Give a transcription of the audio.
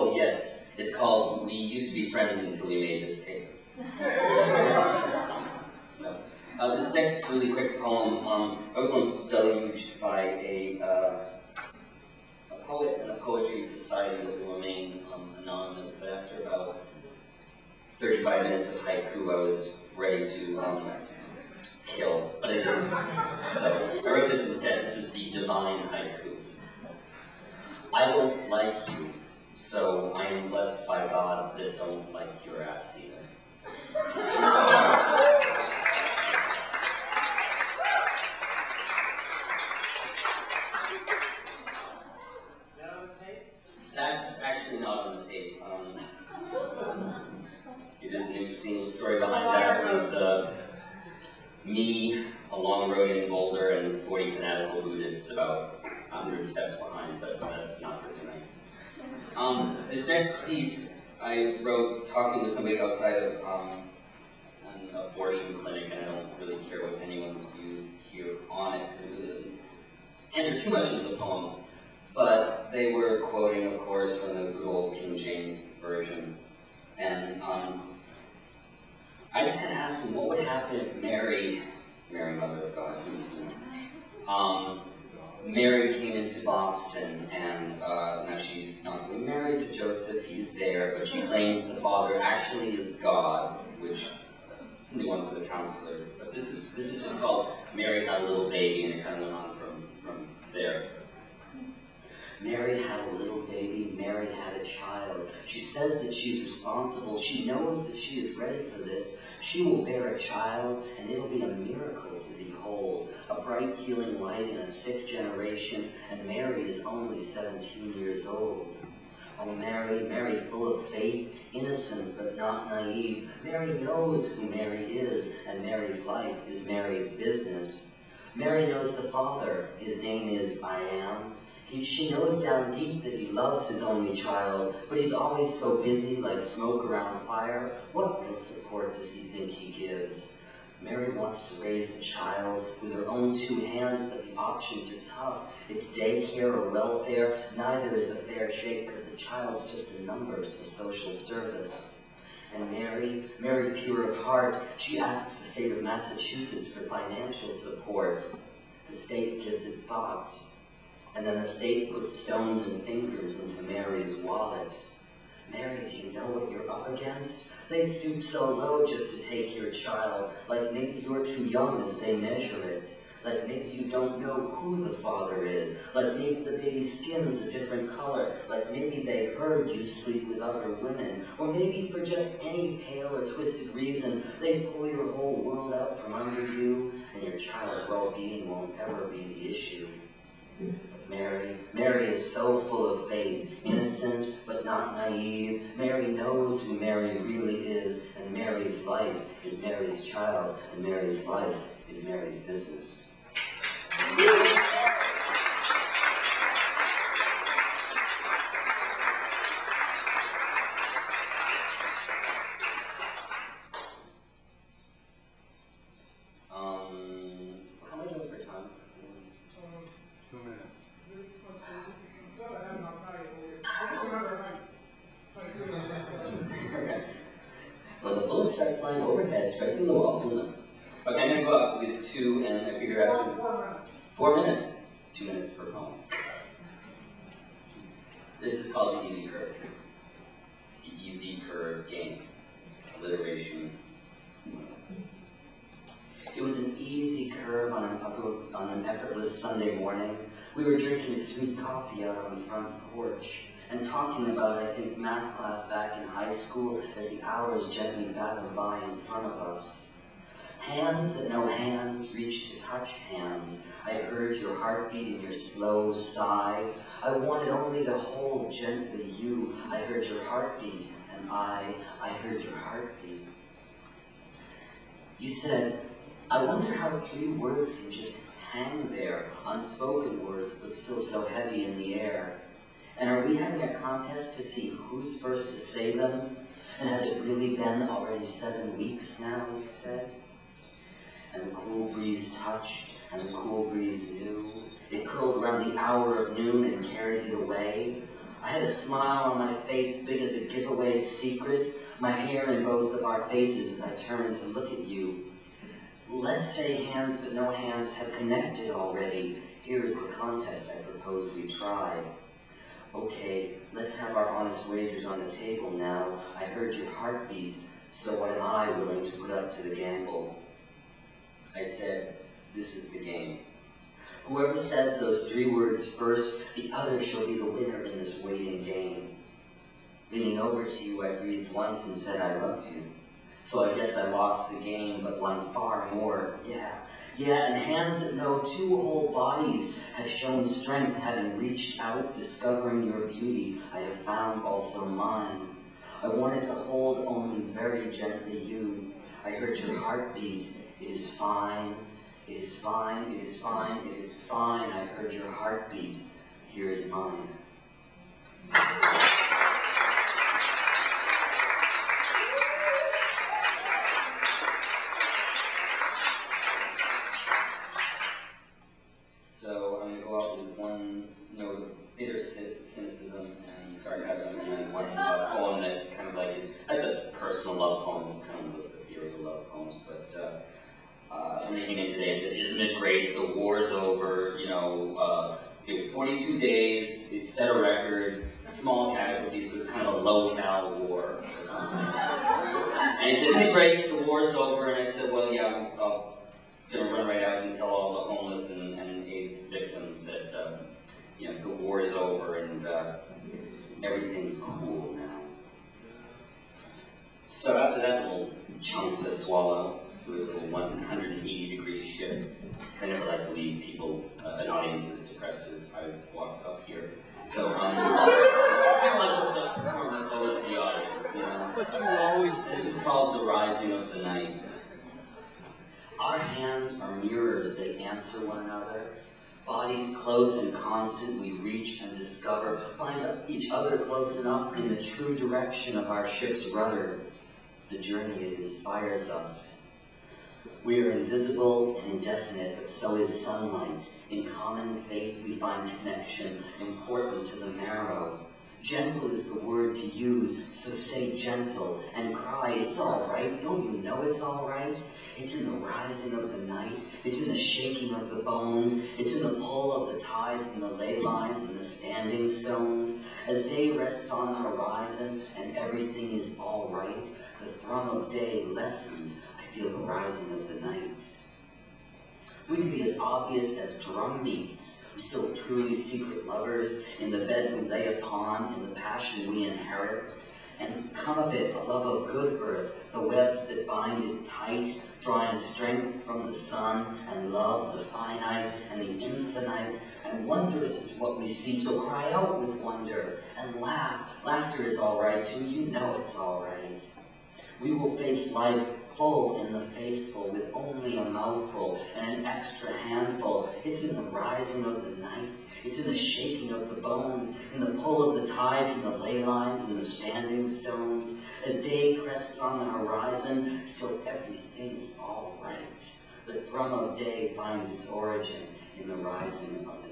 Oh, yes. It's called We Used to Be Friends Until We Made This Tape. So, this next really quick poem, I was once deluged by a poet in a poetry society that will remain anonymous, but after about 35 minutes of haiku, I was ready to kill, but I didn't. So, I wrote this instead. This is the divine haiku. I don't like you, so I am blessed by gods that don't like your ass either. That's actually not on the tape. It is an interesting little story behind that with me, a long road in Boulder, and 40 fanatical Buddhists about 100 steps behind, but that's not for tonight. This next piece I wrote talking with somebody outside of an abortion clinic, and I don't really care what anyone's views here on it, because it really doesn't enter too much into the poem. But they were quoting, of course, from the good old King James Version. And I just kind of asked them what would happen if Mary, Mother of God, Mary came into Boston, and now she's not really married to Joseph, he's there, but she claims the father actually is God, which is a new one for the counselors. But this is just called Mary Had a Little Baby, and it kind of went on from there. Mary had a little baby, Mary had a child. She says that she's responsible. She knows that she is ready for this. She will bear a child, and it'll be a miracle to behold. A bright, healing light in a sick generation, and Mary is only 17 years old. Oh, Mary, Mary full of faith, innocent but not naive. Mary knows who Mary is, and Mary's life is Mary's business. Mary knows the Father. His name is I Am. She knows down deep that he loves his only child, but he's always so busy like smoke around fire. What real support does he think he gives? Mary wants to raise the child with her own 2 hands, but the options are tough. It's daycare or welfare. Neither is a fair shake because the child's just a number to the social service. And Mary pure of heart, she asks the state of Massachusetts for financial support. The state gives it thought. And then the state puts stones and fingers into Mary's wallet. Mary, do you know what you're up against? They'd stoop so low just to take your child, like maybe you're too young as they measure it. Like maybe you don't know who the father is. Like maybe the baby's skin's a different color. Like maybe they heard you sleep with other women. Or maybe for just any pale or twisted reason, they pull your whole world out from under you, and your child's well-being won't ever be the issue. Mary is so full of faith, innocent but not naive. Mary knows who Mary really is, and Mary's life is Mary's child, and Mary's life is Mary's business. How many over time? 2 minutes. Well, the bullets start flying overhead, striking the wall. Okay, I'm going to go up with 2, and I figure out 4 minutes. 2 minutes per poem. This is called the easy curve. The easy curve game. Alliteration. It was an easy curve on an effortless Sunday morning. We were drinking sweet coffee out on the front porch and talking about, I think, math class back in high school as the hours gently fathom by in front of us. Hands that no hands reach to touch hands. I heard your heartbeat in your slow sigh. I wanted only to hold gently you. I heard your heartbeat, and I heard your heartbeat. You said, I wonder how 3 words can just hang there, unspoken words, but still so heavy in the air. And are we having a contest to see who's first to say them? And has it really been already 7 weeks now, you said? And the cool breeze touched, and the cool breeze knew. It curled around the hour of noon and carried it away. I had a smile on my face big as a giveaway secret, my hair in both of our faces as I turned to look at you. Let's say hands but no hands have connected already. Here's the contest I propose we try. Okay, let's have our honest wagers on the table now. I heard your heartbeat, so what am I willing to put up to the gamble? I said, this is the game. Whoever says those 3 words first, the other shall be the winner in this waiting game. Leaning over to you, I breathed once and said, I love you. So I guess I lost the game, but won far more, yeah. Yeah, and hands that know 2 whole bodies have shown strength, having reached out, discovering your beauty. I have found also mine. I wanted to hold only very gently you. I heard your heartbeat. It is fine. It is fine. It is fine. It is fine. I heard your heartbeat. Here is mine. So I'm going to go out with one note of bitter cynicism and sarcasm, and then one poem that kind of like is, that's a personal love poem. It's kind of one of those ethereal love poems, but somebody came in today and said, isn't it great, the war's over, 42 days, it set a record, small casualties, so it's kind of a low-cal war or something. And he said, isn't it great, the war's over? And I said, well, yeah, I'm going to run right out and tell all the homeless and AIDS victims that, the war is over and everything's cool now. So after that little chunk to swallow, do a little 180-degree shift, because I never like to leave people, an audience as depressed as I walked up here. So, I feel like the performer goes the audience, But you always This is called The Rising of the Night. Our hands are mirrors, they answer one another. Bodies close and constant, we reach and discover, find each other close enough in the true direction of our ship's rudder. The journey, it inspires us. We are invisible and indefinite, but so is sunlight. In common faith we find connection, important to the marrow. Gentle is the word to use, so say gentle and cry, it's all right. Don't you know it's all right? It's in the rising of the night. It's in the shaking of the bones. It's in the pull of the tides and the ley lines and the standing stones. As day rests on the horizon and everything is all right, the thrum of day lessens. I feel the rising of the night. We can be as obvious as drum beats. We're still truly secret lovers in the bed we lay upon, in the passion we inherit. And come of it, a love of good earth, the webs that bind it tight, drawing strength from the sun, and love, the finite and the infinite. And wondrous is what we see, so cry out with wonder, and laugh. Laughter is all right too, you know it's all right. We will face life full in the faceful, with only a mouthful and an extra handful. It's in the rising of the night. It's in the shaking of the bones, in the pull of the tides and the ley lines and the standing stones. As day crests on the horizon, still everything is all right. The thrum of day finds its origin in the rising of the